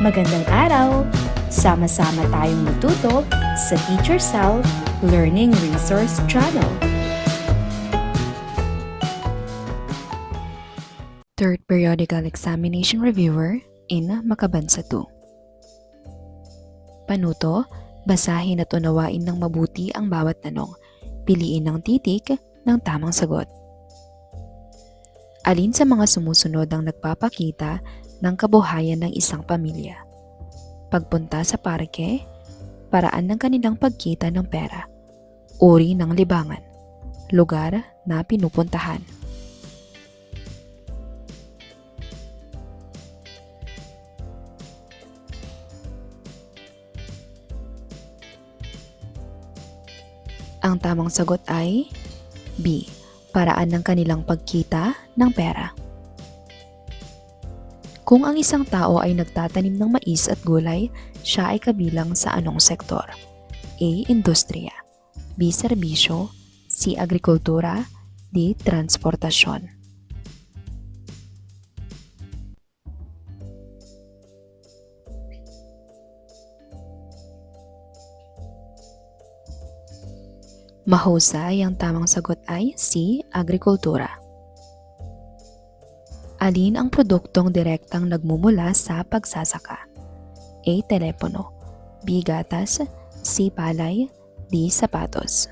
Magandang araw! Sama-sama tayong matuto sa Teacher Sal Learning Resource Channel. Third Periodical Examination Reviewer in Makabansa 2. Panuto, basahin at unawain ng mabuti ang bawat tanong. Piliin ng titik ng tamang sagot. Alin sa mga sumusunod ang nagpapakita ng kabuhayan ng isang pamilya? Pagpunta sa parke, paraan ng kanilang pagkita ng pera, uri ng libangan, lugar na pinupuntahan. Ang tamang sagot ay B. Paraan ng kanilang pagkita ng pera. Kung ang isang tao ay nagtatanim ng mais at gulay, siya ay kabilang sa anong sektor? A. Industriya, B. Serbisyo, C. Agrikultura, D. Transportasyon. Mahusay, ang tamang sagot ay C. Agrikultura. Alin ang produktong direktang nagmumula sa pagsasaka? A. Telepono, B. Gatas, C. Palay, D. Sapatos.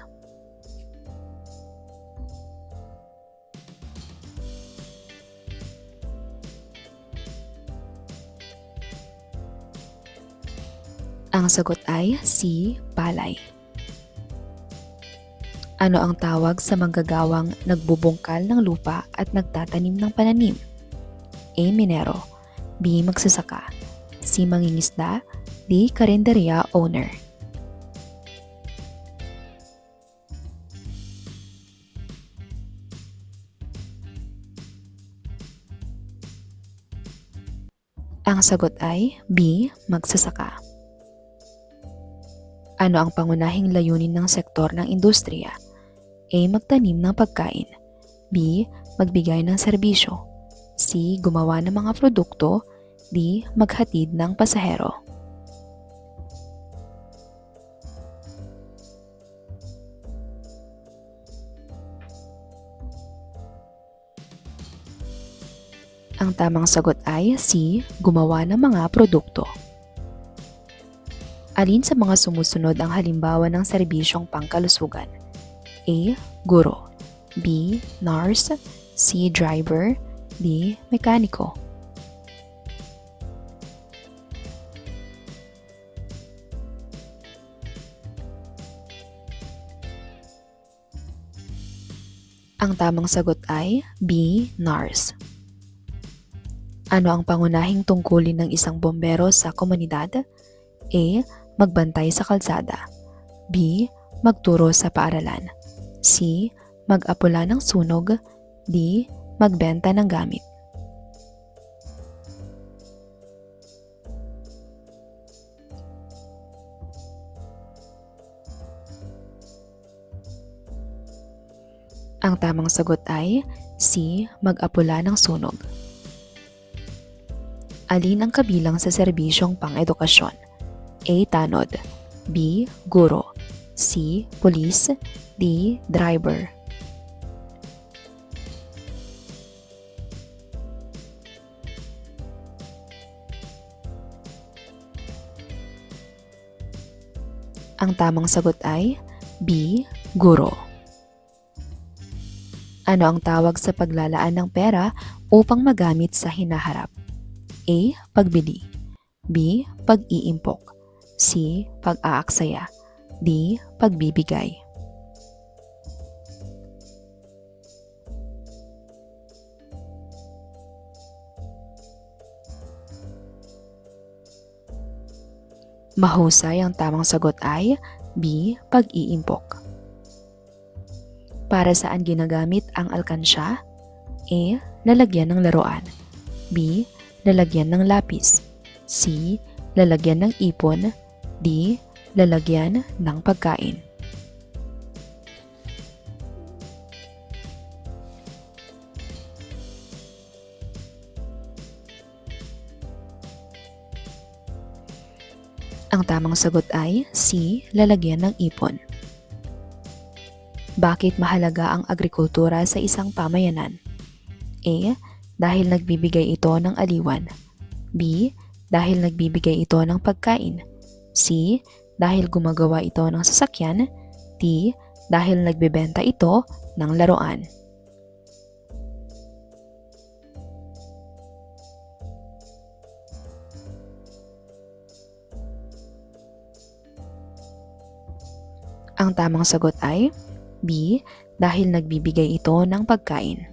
Ang sagot ay C. Palay. Ano ang tawag sa manggagawang nagbubungkal ng lupa at nagtatanim ng pananim? A. Minero, B. Magsasaka, C. Mangingisda, D. Karinderya owner. Ang sagot ay B. Magsasaka. Ano ang pangunahing layunin ng sektor ng industriya? A. Magtanim ng pagkain, B. Magbigay ng serbisyo, C. Gumawa ng mga produkto, D. Maghatid ng pasahero. Ang tamang sagot ay C. Gumawa ng mga produkto. Alin sa mga sumusunod ang halimbawa ng serbisyong pangkalusugan? A. Guro, B. Nurse, C. Driver, D. Mekaniko. Ang tamang sagot ay B. Nurse. Ano ang pangunahing tungkulin ng isang bombero sa komunidad? A. Magbantay sa kalsada, B. Magturo sa paaralan, C. Mag-apula ng sunog, D. Magbenta ng gamit. Ang tamang sagot ay C. Mag-apula ng sunog. Alin ang kabilang sa serbisyong pang-edukasyon? A. Tanod, B. Guro, C. Pulis, D. Driver. Ang tamang sagot ay B. Guro. Ano ang tawag sa paglalaan ng pera upang magamit sa hinaharap? A. Pagbili, B. Pag-iimpok, C. Pag-aaksaya, D. Pagbibigay. Mahusay, ang tamang sagot ay B. Pag-iimpok. Para saan ginagamit ang alkansya? A. Lalagyan ng laruan, B. Lalagyan ng lapis, C. Lalagyan ng ipon, D. Lalagyan ng pagkain. Ang tamang sagot ay C. Lalagyan ng ipon. Bakit mahalaga ang agrikultura sa isang pamayanan? A. Dahil nagbibigay ito ng aliwan. B. Dahil nagbibigay ito ng pagkain. C. Dahil gumagawa ito ng sasakyan. D. Dahil nagbebenta ito ng laruan. Ang tamang sagot ay B. Dahil nagbibigay ito ng pagkain.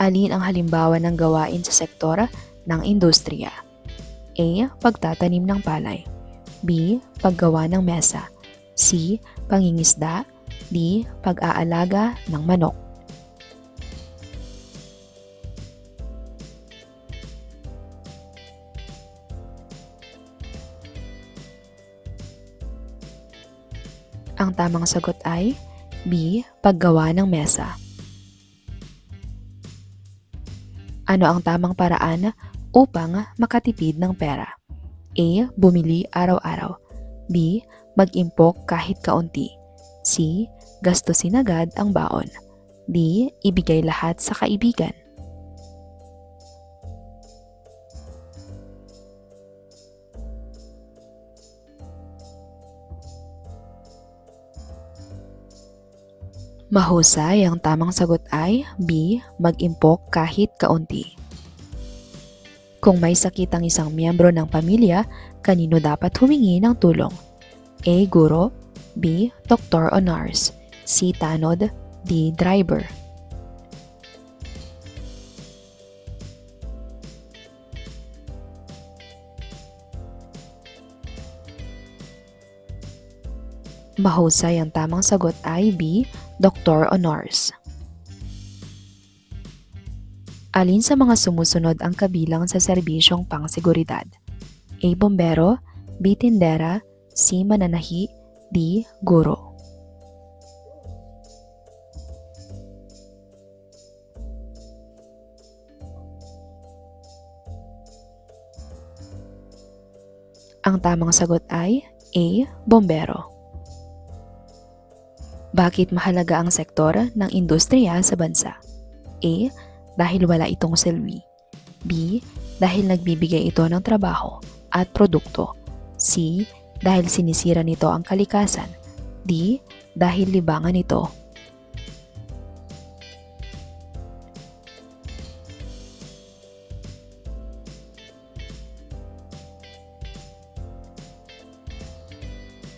Alin ang halimbawa ng gawain sa sektor ng industriya? A. Pagtatanim ng palay. B. Paggawa ng mesa. C. Pangingisda. D. Pag-aalaga ng manok. Ang tamang sagot ay B. Paggawa ng mesa. Ano ang tamang paraan upang makatipid ng pera? A. Bumili araw-araw. B. Mag-impok kahit kaunti. C. Gastusin agad ang baon. D. Ibigay lahat sa kaibigan. Mahusay, ang tamang sagot ay B. Mag-impok kahit kaunti. Kung may sakit ang isang miyembro ng pamilya, kanino dapat humingi ng tulong? A. Guro. B. Doktor o nurse. C. Tanod. D. Driver. Mahusay, ang tamang sagot ay B. Doktor o nurse. Alin sa mga sumusunod ang kabilang sa serbisyong pangseguridad? A. Bombero. B. Tindera. C. Mananahi. D. Guro. Ang tamang sagot ay A. Bombero. Bakit mahalaga ang sektor ng industriya sa bansa? A. Dahil wala itong silbi. B. Dahil nagbibigay ito ng trabaho at produkto. C. Dahil sinisira nito ang kalikasan. D. Dahil libangan ito.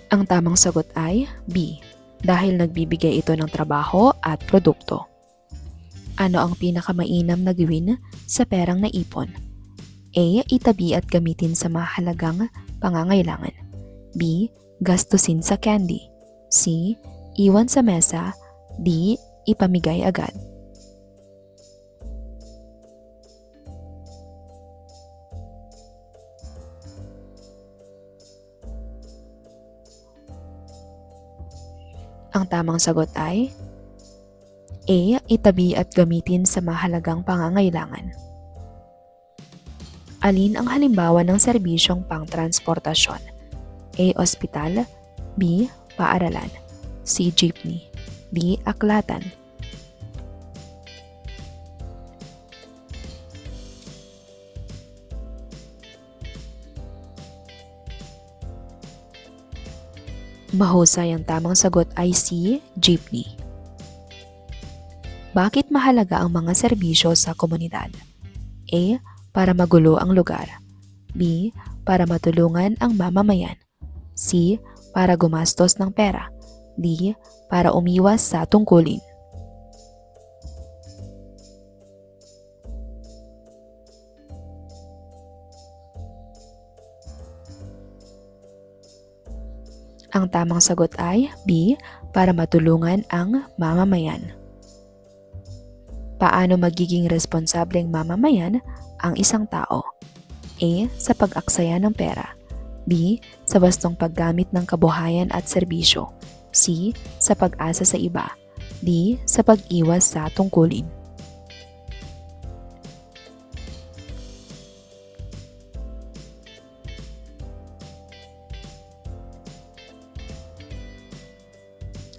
Ang tamang sagot ay B. Dahil nagbibigay ito ng trabaho at produkto. Ano ang pinakamainam na gawin sa perang naipon? A. Itabi at gamitin sa mahalagang pangangailangan. B. Gastusin sa candy. C. Iwan sa mesa. D. Ipamigay agad. Ang tamang sagot ay A. Itabi at gamitin sa mahalagang pangangailangan. Alin ang halimbawa ng serbisyong pangtransportasyon? A. Ospital. B. Paaralan. C. Jeepney. D. Aklatan. Mahusay, ang tamang sagot ay C. Jeepney. Bakit mahalaga ang mga serbisyo sa komunidad? A. Para magulo ang lugar. B. Para matulungan ang mamamayan. C. Para gumastos ng pera. D. Para umiwas sa tungkulin. Ang tamang sagot ay B. Para matulungan ang mamamayan. Paano magiging responsableng mamamayan ang isang tao? A. Sa pag-aksaya ng pera. B. Sa wastong paggamit ng kabuhayan at serbisyo. C. Sa pag-asa sa iba. D. Sa pag-iwas sa tungkulin.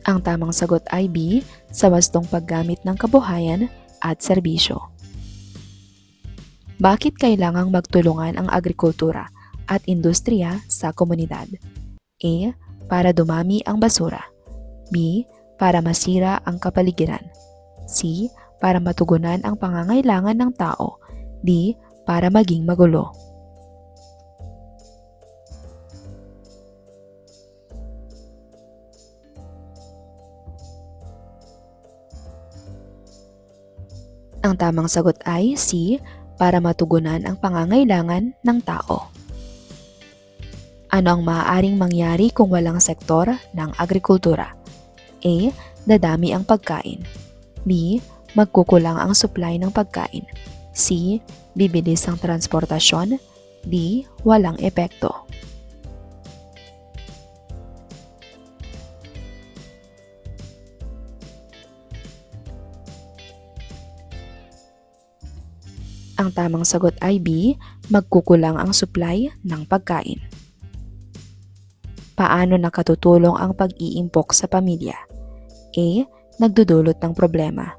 Ang tamang sagot ay B, sa wastong paggamit ng kabuhayan at serbisyo. Bakit kailangang magtulungan ang agrikultura at industriya sa komunidad? A. Para dumami ang basura. B. Para masira ang kapaligiran. C. Para matugunan ang pangangailangan ng tao. D. Para maging magulo. Ang tamang sagot ay C. Para matugunan ang pangangailangan ng tao. Ano ang maaaring mangyari kung walang sektor ng agrikultura? A. Dadami ang pagkain. B. Magkukulang ang supply ng pagkain. C. Bibilis ang transportasyon. D. Walang epekto. Ang tamang sagot ay B. Magkukulang ang supply ng pagkain. Paano nakatutulong ang pag-iimpok sa pamilya? A. Nagdudulot ng problema.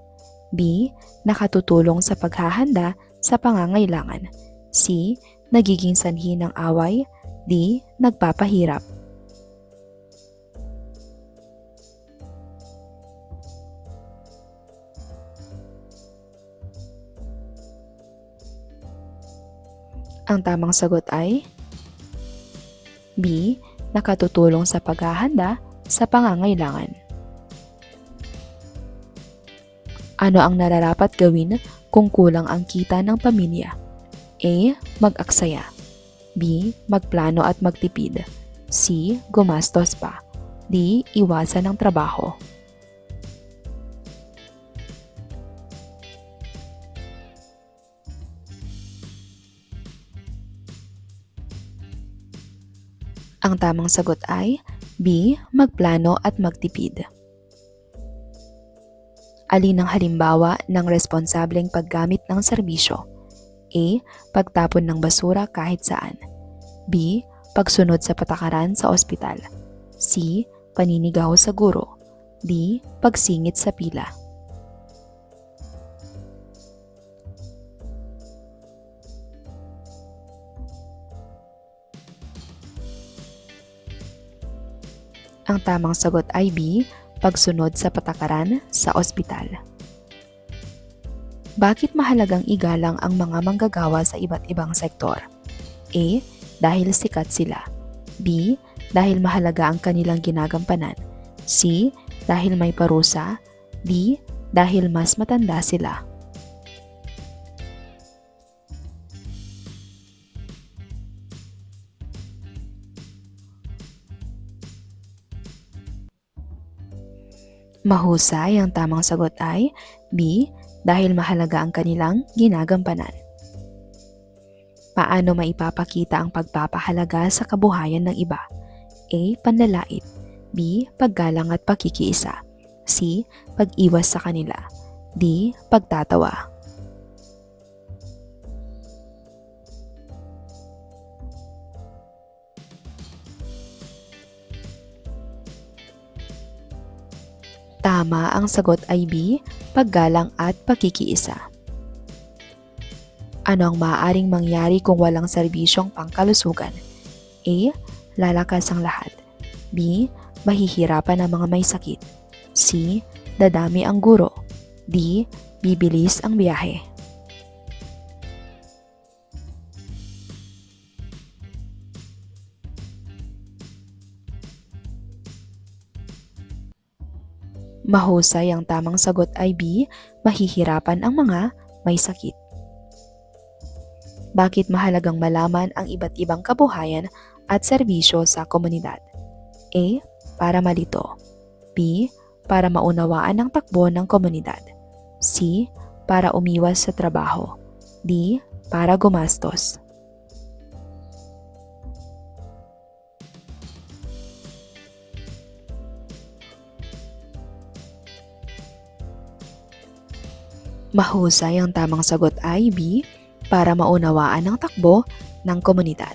B. Nakatutulong sa paghahanda sa pangangailangan. C. Nagiging sanhi ng away. D. Nagpapahirap. Ang tamang sagot ay B. Nakatutulong sa paghahanda sa pangangailangan. Ano ang nararapat gawin kung kulang ang kita ng pamilya? A. Mag-aksaya. B. Magplano at magtipid. C. Gumastos pa. D. Iwasan ang trabaho. Ang tamang sagot ay B. Magplano at magtipid. Alin ang halimbawa ng responsableng paggamit ng serbisyo? A. Pagtapon ng basura kahit saan. B. Pagsunod sa patakaran sa ospital. C. Paninigaw sa guro. D. Pagsingit sa pila. Ang tamang sagot ay B. Pagsunod sa patakaran sa ospital. Bakit mahalagang igalang ang mga manggagawa sa iba't ibang sektor? A. Dahil sikat sila. B. Dahil mahalaga ang kanilang ginagampanan. C. Dahil may parusa. D. Dahil mas matanda sila. Mahusay, ang tamang sagot ay B. Dahil mahalaga ang kanilang ginagampanan. Paano maipapakita ang pagpapahalaga sa kabuhayan ng iba? A. Panlalait. B. Paggalang at pakikiisa. C. Pag-iwas sa kanila. D. Pagtatawa. Tama, ang sagot ay B. Paggalang at pakikiisa. Ano ang maaaring mangyari kung walang serbisyong pangkalusugan? A. Lalakas ang lahat. B. Mahihirapan ang mga may sakit. C. Dadami ang guro. D. Bibilis ang biyahe. Mahusay, ang tamang sagot ay B. Mahihirapan ang mga may sakit. Bakit mahalagang malaman ang iba't ibang kabuhayan at serbisyo sa komunidad? A. Para malito. B. Para maunawaan ang takbo ng komunidad. C. Para umiwas sa trabaho. D. Para gumastos. Mahusay, ang tamang sagot ay B. Para maunawaan ang takbo ng komunidad.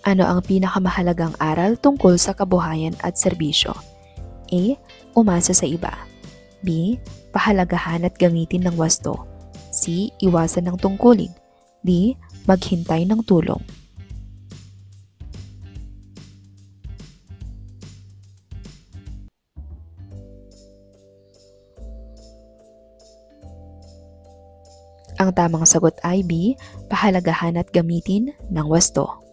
Ano ang pinakamahalagang aral tungkol sa kabuhayan at serbisyo? A. Umasa sa iba. B. Pahalagahan at gamitin ng wasto. C. Iwasan ng tungkulin. D. Maghintay ng tulong. Ang tamang sagot ay B. Pahalagahan at gamitin ng wasto.